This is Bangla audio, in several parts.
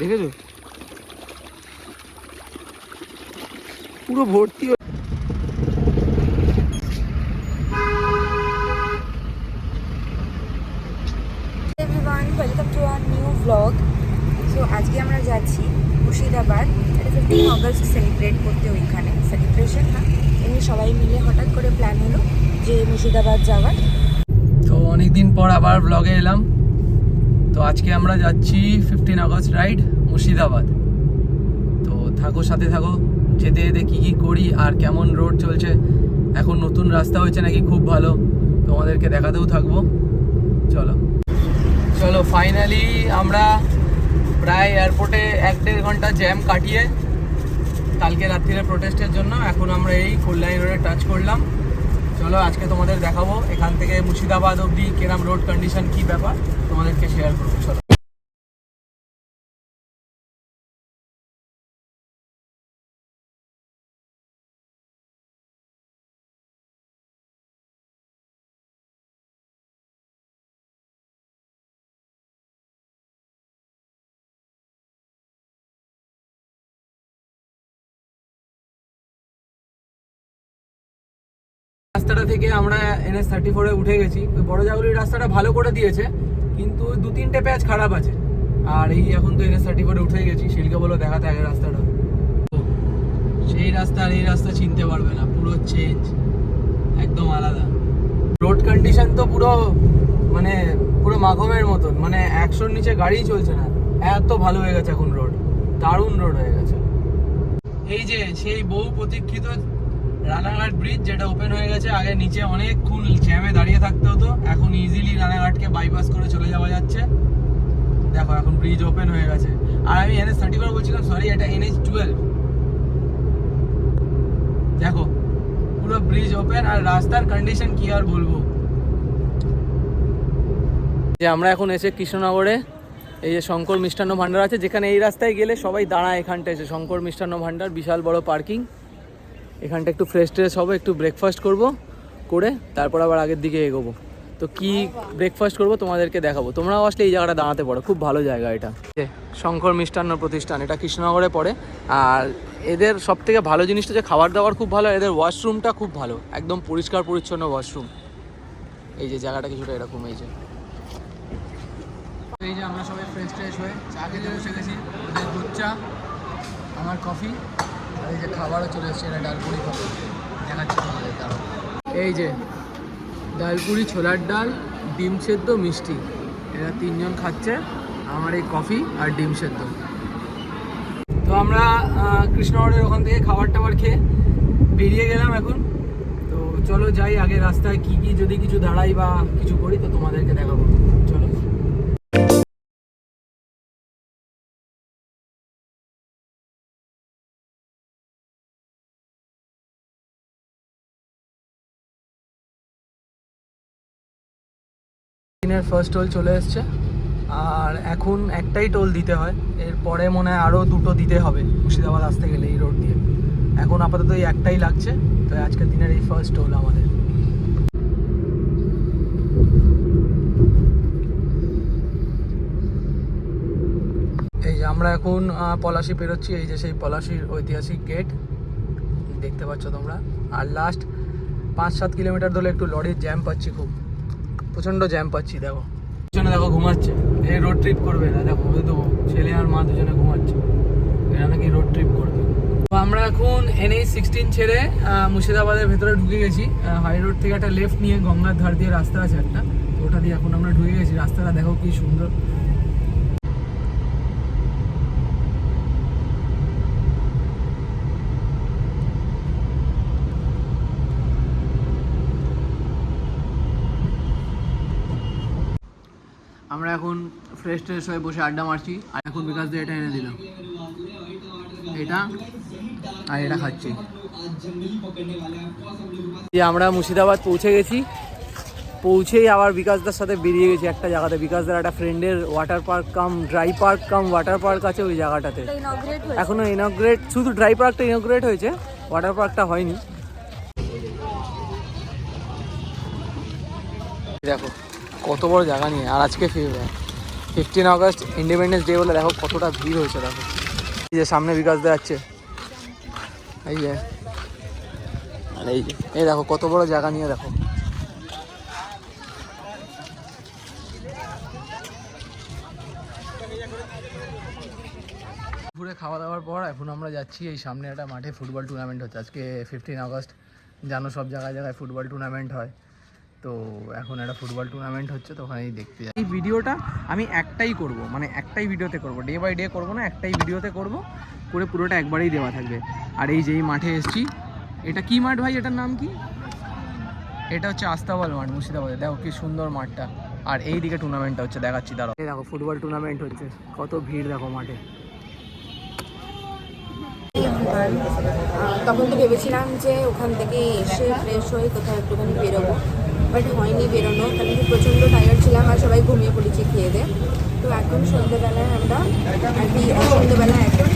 দেখেছো পুরো ভর্তি। Everyone, welcome to our new blog. So আজকে আমরা যাচ্ছি মুর্শিদাবাদ। এটা 15 অগস্ট সেলিব্রেট করতে। ওইখানে সেলিব্রেশন না, এমনি সবাই মিলে হঠাৎ করে প্ল্যান হলো যে মুর্শিদাবাদ যাওয়ার। তো অনেকদিন পর আবার ব্লগে এলাম। তো আজকে আমরা যাচ্ছি 15 আগস্ট রাইড মুর্শিদাবাদ। তো থাকো, সাথে থাকো, যেতে যেতে কী কী করি আর কেমন রোড চলছে। এখন নতুন রাস্তা হয়েছে নাকি খুব ভালো, তোমাদেরকে দেখাতেও থাকবো। চলো চলো, ফাইনালি আমরা প্রায় এয়ারপোর্টে 1-1.5 ঘন্টা জ্যাম কাটিয়ে কালকে রাত্রিরে প্রোটেস্টের জন্য এখন আমরা এই কল্যাণী রোডে টাচ করলাম। চলো আজকে তোমাদের দেখাবো এখান থেকে মুর্শিদাবাদ অবধি কিরম রোড কন্ডিশন, কী ব্যাপার তোমাদেরকে শেয়ার করবো। চলো। রাস্তাটা থেকে আমরা NH-34 উঠে গেছি। ওই বড় জাগুলির রাস্তাটা ভালো করে দিয়েছে, কিন্তু 2-3টে প্যাচ খারাপ আছে। আর এই এখন তো NH-34 উঠে গেছি। শিলকে বলো দেখাতে আগে রাস্তাটা। সেই রাস্তা আর এই রাস্তা চিনতে পারবে না, পুরো চেঞ্জ, একদম আলাদা। রোড কন্ডিশন তো পুরো মানে পুরো মাগমের মতন, মানে 100-র নিচে গাড়িই চলছে না, এত ভালো হয়ে গেছে এখন রোড, দারুণ রোড হয়ে গেছে। এই যে সেই বহু প্রতীক্ষিত রানাঘাট ব্রিজ, যেটা ওপেন হয়ে গেছে। আগে নিচে অনেকক্ষণ জ্যামে দাঁড়িয়ে থাকতে হতো, এখন ইজিলি রানাঘাটকে বাইপাস করে চলে যাওয়া যাচ্ছে। দেখো এখন ব্রিজ ওপেন হয়ে গেছে। আর আমি NH-34 বলছিলাম, সরি, এটা NH-12। দেখো পুরো ব্রিজ ওপেন, আর রাস্তার কন্ডিশন কি আর বলবো। যে আমরা এখন এসে কৃষ্ণনগরে, এই যে শঙ্কর মিষ্টান্ন ভাণ্ডার আছে, যেখানে এই রাস্তায় গেলে সবাই দাঁড়ায়। এখানটা এসে শঙ্কর মিষ্টান্ন ভাণ্ডার, বিশাল বড় পার্কিং। এখানটা একটু ফ্রেশ ট্রেশ হবো, একটু ব্রেকফাস্ট করবো, করে তারপর আবার আগের দিকে এগোবো। তো কি ব্রেকফাস্ট করবো তোমাদেরকে দেখাবো। তোমরাও আসলে এই জায়গাটা দাঁড়াতে পারো, খুব ভালো জায়গা এটা। শঙ্কর মিষ্টান্ন প্রতিষ্ঠান, এটা কৃষ্ণনগরে পড়ে। আর এদের সব থেকে ভালো জিনিসটা যে খাবার দাবার খুব ভালো, এদের ওয়াশরুমটা খুব ভালো, একদম পরিষ্কার পরিচ্ছন্ন ওয়াশরুম। এই যে জায়গাটা কিছুটা এরকম। এই যে আমরা সবাই ফ্রেশ ট্রেশ হয়ে চা খেতে বসে গেছি। ওদের দুধ চা, আমার কফি, আর এই যে খাবারও চলে এসছে। এটা ডালপুরি খাবার দেখাচ্ছি তোমাদের। দাঁড়াও, এই যে ডালপুরি, ছোলার ডাল, ডিম সেদ্ধ, মিষ্টি, এরা 3জন খাচ্ছে। আমার এই কফি আর ডিম সেদ্ধ। তো আমরা কৃষ্ণনগরের ওখান থেকে খাবার টাবার খেয়ে বেরিয়ে গেলাম এখন। তো চলো যাই, আগে রাস্তায় কি কি যদি কিছু দাঁড়াই বা কিছু করি তো তোমাদেরকে দেখাবো। চলো। দিনের ফার্স্ট টোল চলে এসছে, আর এখন একটাই টোল দিতে হয়। এরপরে মনে হয় আরও 2টো দিতে হবে মুর্শিদাবাদ আসতে গেলে এই রোড দিয়ে। এখন আপাতত এই একটাই লাগছে। তো আজকের দিনের এই ফার্স্ট টোল আমাদের। এই যে আমরা এখন পলাশি পেরোচ্ছি। এই যে সেই পলাশির ঐতিহাসিক গেট দেখতে পাচ্ছ তোমরা। আর লাস্ট 5-7 কিলোমিটার ধরে একটু লরির জ্যাম পাচ্ছি, খুব প্রচণ্ড জ্যাম পাচ্ছি। দেখো পিছনে, দেখো ঘুমাচ্ছে। এই রোড ট্রিপ করবে না, দেখো ওই তো ছেলে আর মা দুজনে ঘুমাচ্ছে, এরা নাকি রোড ট্রিপ করবে। তো আমরা এখন NH-16 ছেড়ে মুর্শিদাবাদের ভেতরে ঢুকে গেছি। হাই রোড থেকে একটা লেফট নিয়ে গঙ্গার ধার দিয়ে রাস্তা আছে একটা, তো ওটা দিয়ে এখন আমরা ঢুকে গেছি। রাস্তাটা দেখো কি সুন্দর। আমরা এখন ফ্রেশ ট্রেশ হয়ে বসে আড্ডা মারছি। আর এখন বিকাশ দিয়ে এটা এনে দিল, এটা আর এটা খাচ্ছি। আমরা মুর্শিদাবাদ পৌঁছে গেছি। পৌঁছেই আবার বিকাশদার সাথে বেরিয়ে গেছি একটা জায়গাতে। বিকাশদার একটা ফ্রেন্ডের ওয়াটার পার্ক কাম ড্রাই পার্ক কাম ওয়াটার পার্ক আছে ওই জায়গাটাতে। এখনো ইনগ্রেট, শুধু ড্রাই পার্কটা ইনগ্রেট হয়েছে, ওয়াটার পার্কটা হয়নি। দেখো কত বড় জায়গা নিয়ে, আর আজকে ফিরবে। 15 আগস্ট ইন্ডিপেন্ডেন্স ডে বলে দেখো কতটা ভিড় হয়েছে। দেখো এই যে সামনে বিকাশ দা যাচ্ছে, এই যে আর এই যে এই দেখো কত বড় জায়গা নিয়ে দেখো। দুপুরে খাওয়া দাওয়ার পর এখন আমরা যাচ্ছি এই সামনে একটা মাঠে ফুটবল টুর্নামেন্ট হচ্ছে আজকে 15 আগস্ট, জানো সব জায়গায় জায়গায় ফুটবল টুর্নামেন্ট হয়। তো এখন একটা ফুটবল টুর্নামেন্ট হচ্ছে, তো ওখানেই দেখতে যাই। এই ভিডিওটা আমি একটাই করব, মানে একটাই ভিডিওতে করব, ডে বাই ডে করব না, একটাই ভিডিওতে করব, করে পুরোটা একবারেই দেওয়া থাকবে। আর এই যে এই মাঠে এসেছি, এটা কি মাঠ ভাই, এটার নাম কি? এটা হচ্ছে আস্তাবল মাঠ মুর্শিদাবাদে। দেখো কি সুন্দর মাঠটা, আর এই দিকে টুর্নামেন্টটা হচ্ছে, দেখাচ্ছি দাঁড়াও। এই দেখো ফুটবল টুর্নামেন্ট হচ্ছে, কত ভিড় দেখো মাঠে। তখন তো ভেবেছিলাম যে ওখান থেকে এসে ফ্রেশ হয়ে কোথাও একটুখানি বেরোবো, বাট হয়নি বেরোনো, কারণ কি প্রচণ্ড টায়ার্ড ছিলাম আর সবাই ঘুমিয়ে পড়েছি খেয়ে দিয়ে। তো এখন সন্ধ্যেবেলায় আমরা আর কি সন্ধ্যেবেলায় এখন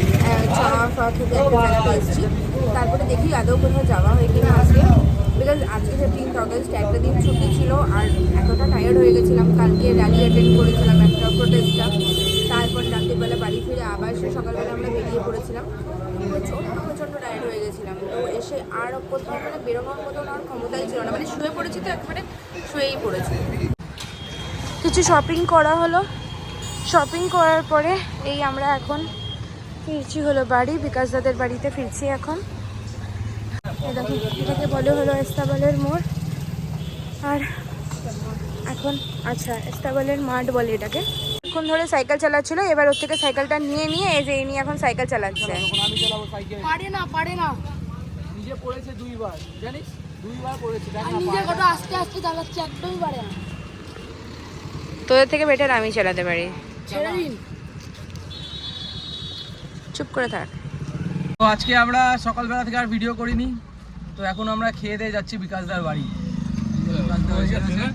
চা ফা খেতে একটা জায়গাতে এসেছি। তারপরে দেখি আদৌ কোথাও যাওয়া হয় কিনা আজকে, বিকজ আজকে 15 আগস্ট একটা দিন ছুটি ছিল আর এতটা টায়ার্ড হয়ে গেছিলাম। কালকে র্যালি অ্যাটেন্ড করেছিলাম একটা প্রোটেস্টটা, তারপর রাত্রিবেলা বাড়ি ফিরে আবার সে সকালবেলা আমরা বেরিয়ে পড়েছিলাম। প্রচণ্ড টায়ার্ড হয়ে গেছিলাম, তো এসে আর কোথাও মানে বেরোনোর মতন আর ক্ষমতাই ছিল না, মানে শুয়ে পড়েছি তো একবারে শুয়েই পড়েছি। কিছু শপিং করা হলো, শপিং করার পরে এই আমরা এখন ফিরছি হলো বাড়ি, বিকাশ দাদের বাড়িতে ফিরছি এখন। দেখো এটাকে বলে হলো এস্তাবলের মোড়, আর এখন আচ্ছা এস্তাবলের মাঠ বলে এটাকে। এখন ধরে সাইকেল চালাচ্ছিল, এবার ওর থেকে সাইকেলটা নিয়ে এই যে নিয়ে এখন সাইকেল চালাচ্ছে। আমি চালাবো সাইকেল। পারে না নিজে পড়েছে দুইবার, জানিস, দুইবার পড়েছে। দেখ না নিজে কত আস্তে আস্তে চালাচ্ছে, একদমই পারে না। তোদের থেকে বেটার আমি চালাতে পারি। ছেড়ে দিন, চুপ করে থাক। তো আজকে আমরা সকালবেলা থেকে আর ভিডিও করিনি, তো এখন আমরা খেয়ে দিয়ে যাচ্ছি বিকাশদার বাড়ি। বিকাশদা হয়ে গেছে।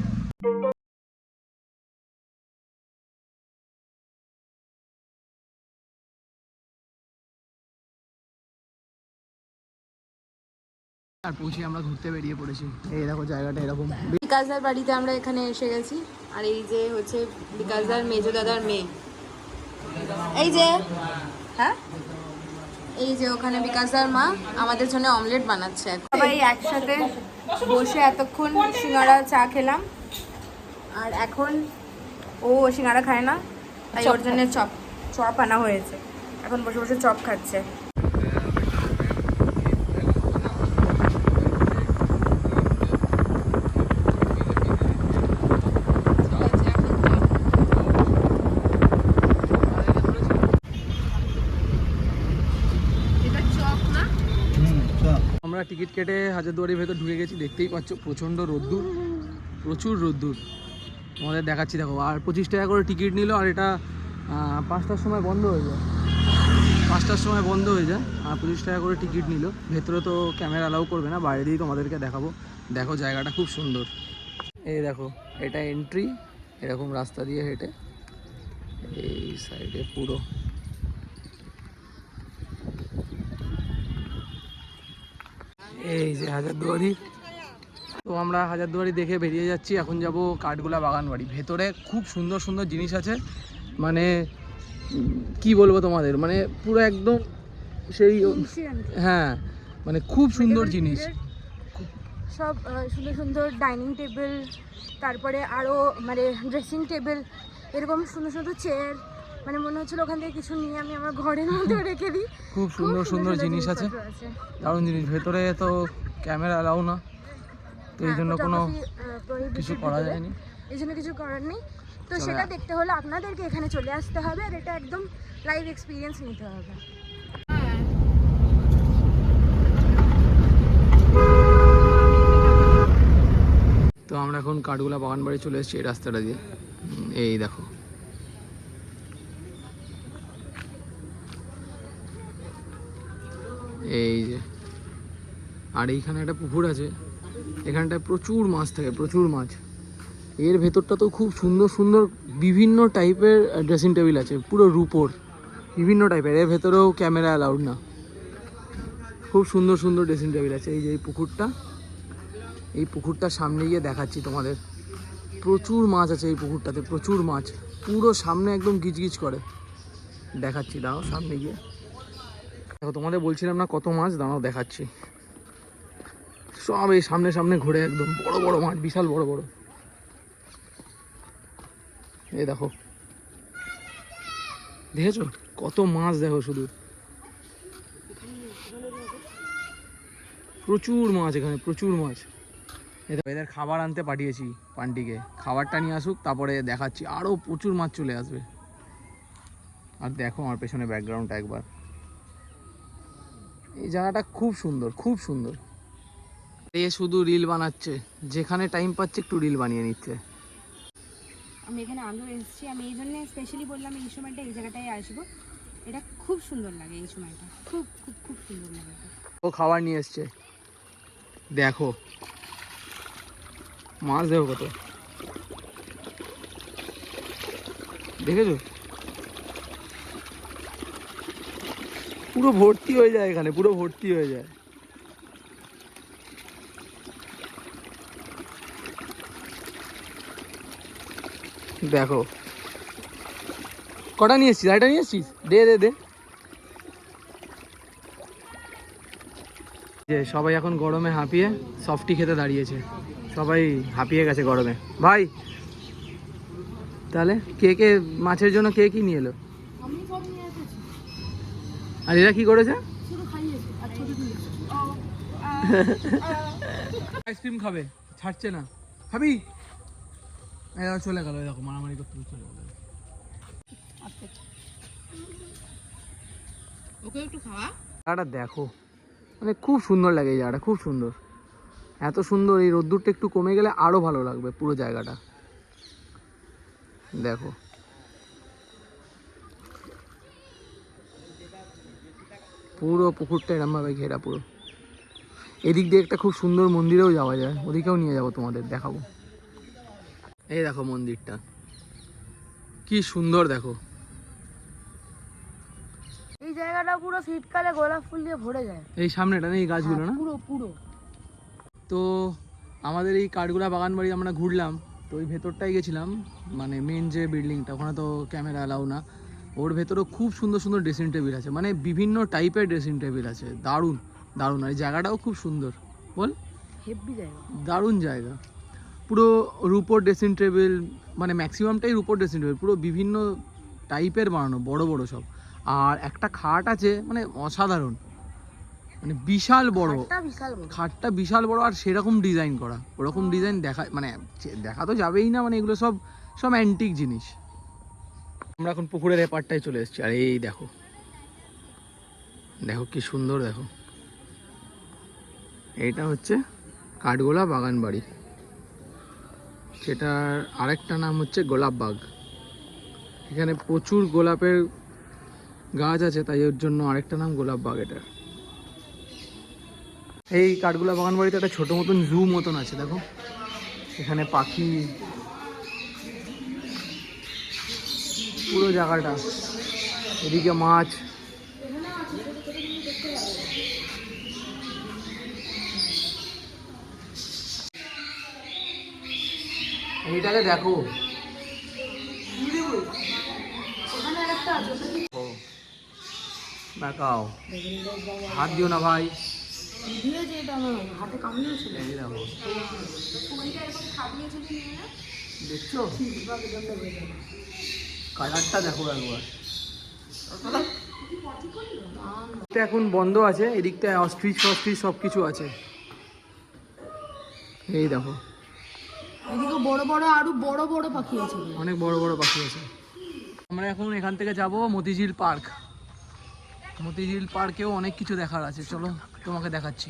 আর পৌঁছে আমরা ঘুরতে বেরিয়ে পড়েছি। এই দেখো জায়গাটা এরকম। বিকাশদার বাড়িতে আমরা এখানে এসে গেছি, আর এই যে হচ্ছে বিকাশদার মেজো দাদার মেয়ে, এই যে হ্যাঁ এই যে ওখানে বিকাশদার মা আমাদের জন্য অমলেট বানাচ্ছে। সবাই একসাথে বসে এতক্ষণ সিঙ্গাড়া চা খেলাম, আর এখন ও সিঙ্গাড়া খায় না, তাই ওর জন্য চপ আনা হয়েছে, এখন বসে বসে চপ খাচ্ছে। আমরা টিকিট কেটে হাজারদুয়ারির ভেতর ঢুকে গেছি, দেখতেই পাচ্ছ প্রচণ্ড রোদ্দুর, প্রচুর রোদ্দুর। তোমাদের দেখাচ্ছি দেখো। আর 25 টাকা করে টিকিট নিল, আর এটা 5টার সময় বন্ধ হয়ে যায়, 5টার সময় বন্ধ হয়ে যায়। আর 25 টাকা করে টিকিট নিল। ভেতরে তো ক্যামেরা অ্যালাউ করবে না, বাইরে দিয়েই তোমাদেরকে দেখাবো। দেখো জায়গাটা খুব সুন্দর। এই দেখো এটা এন্ট্রি, এরকম রাস্তা দিয়ে হেঁটে এই সাইডে পুরো। এই যে হাজারদুয়ারি। তো আমরা হাজারদুয়ারি দেখে বেরিয়ে যাচ্ছি, এখন যাব কাঠগোলা বাগান বাড়ি। ভেতরে খুব সুন্দর সুন্দর জিনিস আছে, মানে কি বলবো তোমাদের, মানে পুরো একদম সেই, হ্যাঁ মানে খুব সুন্দর জিনিস, সব সুন্দর সুন্দর ডাইনিং টেবিল, তারপরে আরও মানে ড্রেসিং টেবিল, এরকম সুন্দর সুন্দর চেয়ার, মানে মনে হচ্ছিল ওখান থেকে কিছু নিয়ে আমি আমার ঘরের মধ্যে রেখে দিই। খুব সুন্দর সুন্দর জিনিস আছে, দারুণ জিনিস। ভেতরে তো ক্যামেরা অ্যালাউ না, তো এই জন্য কোনো কিছু করা যায়নি, এই জন্য কিছু করার নেই। তো সেটা দেখতে হলে আপনাদেরকে এখানে চলে আসতে হবে, আর এটা একদম লাইভ এক্সপিরিয়েন্স নিতে হবে। তো আমরা এখন কাঠগোলা বাগান বাড়ি চলে এসেছি এই রাস্তাটা দিয়ে। এই দেখো এই যে, আর এইখানে একটা পুকুর আছে, এখানটায় প্রচুর মাছ থাকে, প্রচুর মাছ। এর ভেতরটা তো খুব সুন্দর সুন্দর বিভিন্ন টাইপের ড্রেসিং টেবিল আছে, পুরো রূপোর বিভিন্ন টাইপের। এর ভেতরেও ক্যামেরা অ্যালাউড না, খুব সুন্দর সুন্দর ড্রেসিং টেবিল আছে। এই যে এই পুকুরটা, এই পুকুরটার সামনে গিয়ে দেখাচ্ছি তোমাদের। প্রচুর মাছ আছে এই পুকুরটাতে, প্রচুর মাছ, পুরো সামনে একদম গিজগিজ করে। দেখাচ্ছি, দাঁড়াও সামনে গিয়ে দেখো, তোমাদের বলছিলাম না কত মাছ, দাঁড়াও দেখাচ্ছি। সব এই সামনে সামনে ঘুরে, একদম বড় বড় মাছ, বিশাল বড় বড়। এই দেখো, দেখেছো কত মাছ, দেখো শুধু প্রচুর মাছ এখানে, প্রচুর মাছ। এদের খাবার আনতে পাঠিয়েছি পান্টিকে, খাবারটা নিয়ে আসুক, তারপরে দেখাচ্ছি, আরও প্রচুর মাছ চলে আসবে। আর দেখো আমার পেছনে ব্যাকগ্রাউন্ডটা একবার, এই জায়গাটা খুব সুন্দর, খুব সুন্দর। এ শুধু রিল বানাচ্ছে, যেখানে টাইম পাচ্ছে একটু রিল বানিয়ে নিচ্ছে। আমি এখানে আগেও এসেছি, আমি এই জন্য স্পেশালি বললাম এই সময়টা এই জায়গাটায় আসবো। এটা খুব সুন্দর লাগে এই সময়টা, খুব খুব খুব সুন্দর লাগে। ও খাবার নিয়ে এসছে, দেখো মাছ, দেখো কত, দেখেছো পুরো ভর্তি হয়ে যায় এখানে, পুরো ভর্তি হয়ে যায়। দেখো কটা নিয়ে এসছিস, আরেকটা নিয়ে এসছিস, দে দে দে। যে সবাই এখন গরমে হাঁপিয়ে সফটি খেতে দাঁড়িয়েছে, সবাই হাঁপিয়ে গেছে গরমে। ভাই তাহলে কে কে মাছের জন্য কে কি নিয়ে এলো? আর এরা কি করেছে? আইসক্রিম খাবে, ছাড়ছে না, খাবি? এরা চলে গেল, দেখো মারামারি করতে চলে গেল। ওকে একটু খাওয়া। জায়গাটা দেখো, মানে খুব সুন্দর লাগে এই জায়গাটা, খুব সুন্দর, এত সুন্দর। এই রোদ্দুরটা একটু কমে গেলে আরো ভালো লাগবে পুরো জায়গাটা। দেখো পুরো পুকুরটা এরম ভাবে ঘেরা পুরো। এদিক দিয়ে একটা খুব সুন্দর মন্দিরেও যাওয়া যায়, ওদিকেও নিয়ে যাবো তোমাদের, দেখাবো। এই দেখো মন্দিরটা কি সুন্দর, দেখো এই জায়গাটা পুরো শীতকালে গোলাপ ফুল দিয়ে ভরে যায়। এই সামনেটা না, এই গাছগুলো না, পুরো পুরো। তো আমাদের এই কাঠগোলা বাগান বাড়ি আমরা ঘুরলাম, তো ওই ভেতরটাই গেছিলাম, মানে মেন যে বিল্ডিংটা, ওখানে তো ক্যামেরা অ্যালাউ না। ওর ভেতরেও খুব সুন্দর সুন্দর ড্রেসিং টেবিল আছে, মানে বিভিন্ন টাইপের ড্রেসিং টেবিল আছে, দারুণ দারুণ। আর এই জায়গাটাও খুব সুন্দর, বল হেভি জায়গা, দারুণ জায়গা। পুরো রুপোর ড্রেসিং টেবিল, মানে ম্যাক্সিমামটাই রুপোর ড্রেসিং টেবিল, পুরো বিভিন্ন টাইপের বানানো, বড় বড় সব। আর একটা খাট আছে, মানে অসাধারণ, মানে বিশাল বড় খাটটা, বিশাল বড়। আর সেরকম ডিজাইন করা, ওরকম ডিজাইন দেখা, মানে দেখা তো যাবেই না, মানে এগুলো সব সব অ্যান্টিক জিনিস। আমরা এখন পুকুরের এপারটায় চলে এসেছি, আর এই দেখো, দেখো কি সুন্দর, দেখো এইটা হচ্ছে কাঠগোলা বাগান বাড়ি, সেটার আরেকটা নাম হচ্ছে গোলাপ বাগ। এখানে প্রচুর গোলাপের গাছ আছে, তাই ওর জন্য আরেকটা নাম গোলাপ বাগ এটা। এই কাঠগোলা বাগান বাড়িতে একটা ছোটো মতন জু মতন আছে, দেখো এখানে পাখি, পুরো জায়গাটা, এদিকে মাছ। এইটাকে দেখো, দেখাও, হাত দিও না ভাই, দেখছো কালারটা দেখো একবার। এখন বন্ধ আছে, এদিকটায় অস্ট্রিচ ফস্ট্রিচ সব কিছু আছে, এই দেখো এদিকে বড় বড় আরো বড় বড় পাখি আছে, অনেক বড় বড় পাখি আছে। আমরা এখন এখান থেকে যাব মতিঝিল পার্ক। মতিঝিল পার্কেও অনেক কিছু দেখার আছে, চলো তোমাকে দেখাচ্ছি।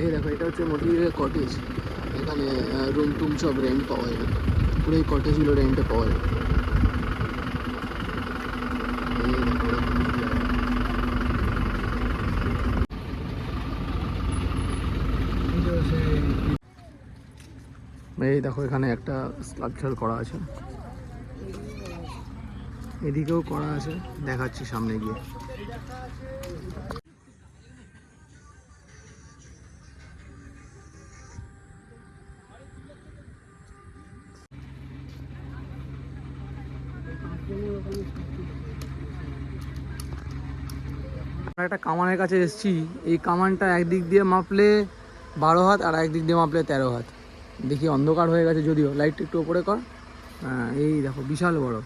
এই দেখো, এটা হচ্ছে মতিঝিলের কটেজ, এখানে রুম টুম সব রেন্ট পাওয়া যায়, পুরো এই কটেজগুলো রেন্টে পাওয়া যায়। এই দেখো এখানে একটা স্কাল্পচার করা আছে, এদিকেও করা আছে, দেখাচ্ছি সামনে গিয়ে। আমরা একটা কামানের কাছে এসেছি। এই কামানটা একদিক দিয়ে মাপলে 12 হাত আর একদিক দিয়ে মাপলে 13 হাত। দেখি অন্ধকার হয়ে গেছে যদিও, লাইটটা একটু উপরে কর। হ্যাঁ এই দেখো বিশাল বড়,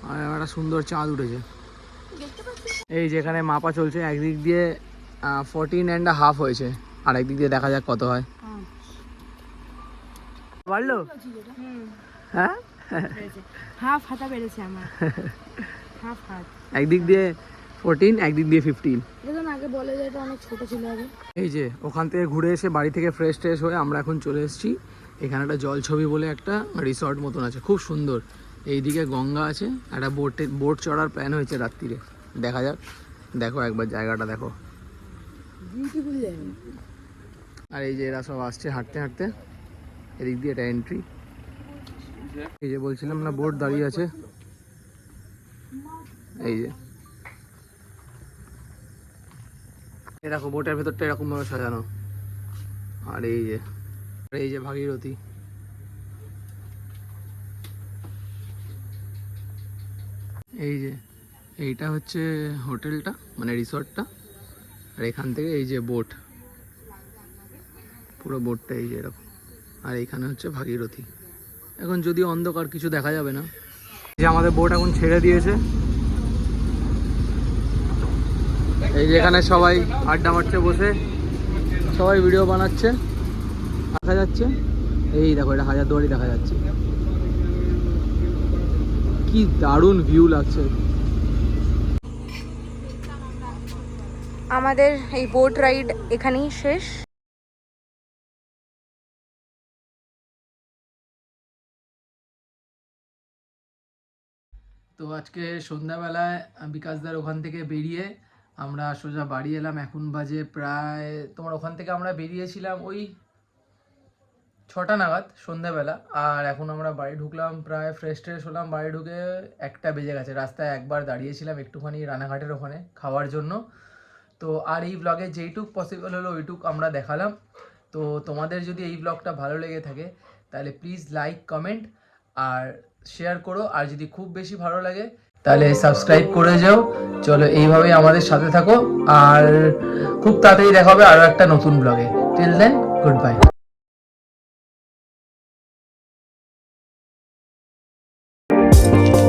আর একটা সুন্দর চাঁদ উঠেছে। এই যেখানে মাপা চলছে, একদিক দিয়ে 14.5 হয়েছে, আর একদিক দিয়ে দেখা যাক কত হয়। বাড়লো? হ্যাঁ হাফ হাতা বেড়েছে আমার, হাফ হাত। একদিক দিয়ে 14, একদিক দিয়ে 15। দেখুন আগে বলে যে এটা অনেক ছোট ছিল আগে। এই যে ওখান থেকে ঘুরে এসে বাড়ি থেকে ফ্রেশ ট্রেশ হয়ে আমরা এখন চলে এসেছি এখানে একটা জলছবি বলে একটা রিসর্ট মতন আছে, খুব সুন্দর। এইদিকে গঙ্গা আছে, একটা বোট চড়ার প্ল্যান হয়েছে রাত্রিরে, দেখা যাক। দেখো একবার জায়গাটা দেখো, বিউটিফুল জায়গা। আর এই যে এরা সব আসছে হাঁটতে হাঁটতে, এদিক দিয়ে এটা এন্ট্রি। এই যে বলছিলাম না বোট দাঁড়িয়ে আছে, এই যে এরকম বোটের ভেতরটা এরকম ভাবে সাজানো। আর এই যে ভাগীরথী, এই যে এইটা হচ্ছে হোটেলটা মানে রিসর্টটা, আর এখান থেকে এই যে বোট, পুরো বোটটা এই যে এরকম। আর এইখানে হচ্ছে ভাগীরথী। এখন যদিও অন্ধকার কিছু দেখা যাবে না। যে আমাদের বোট এখন ছেড়ে দিয়েছে, এই যে এখানে সবাই আড্ডা মারছে বসে, সবাই ভিডিও বানাচ্ছে, দেখা যাচ্ছে। এই দেখো এটা হাজারদুয়ারি দেখা যাচ্ছে, কি দারুণ ভিউ লাগছে। আমাদের এই বোট রাইড এখানেই শেষ। তো আজকে সন্ধ্যাবেলায় বিকাশদার ওখান থেকে বেরিয়ে আমরা সোজা বাড়ি এলাম। এখন বাজে প্রায়, তোমার ওখান থেকে আমরা বেরিয়েছিলাম ওই 6টা নাগাদ সন্ধ্যাবেলা, আর এখন আমরা বাড়ি ঢুকলাম প্রায় ফ্রেশ ট্রেশ হলাম, বাড়ি ঢুকে 1টা বেজে গেছে। রাস্তায় একবার দাঁড়িয়েছিলাম একটুখানি রানাঘাটের ওখানে খাওয়ার জন্য। তো আর এই ব্লগে যেইটুক পসিবল হলো ওইটুক আমরা দেখালাম। তো তোমাদের যদি এই ব্লগটা ভালো লেগে থাকে তাহলে প্লিজ লাইক কমেন্ট আর শেয়ার করো, আর যদি খুব বেশি ভালো লাগে তাহলে সাবস্ক্রাইব করে যাও। চলো এইভাবেই আমাদের সাথে থাকো, আর খুব তাড়াতাড়ি দেখা হবে আরও একটা নতুন ব্লগে। Till then, good by.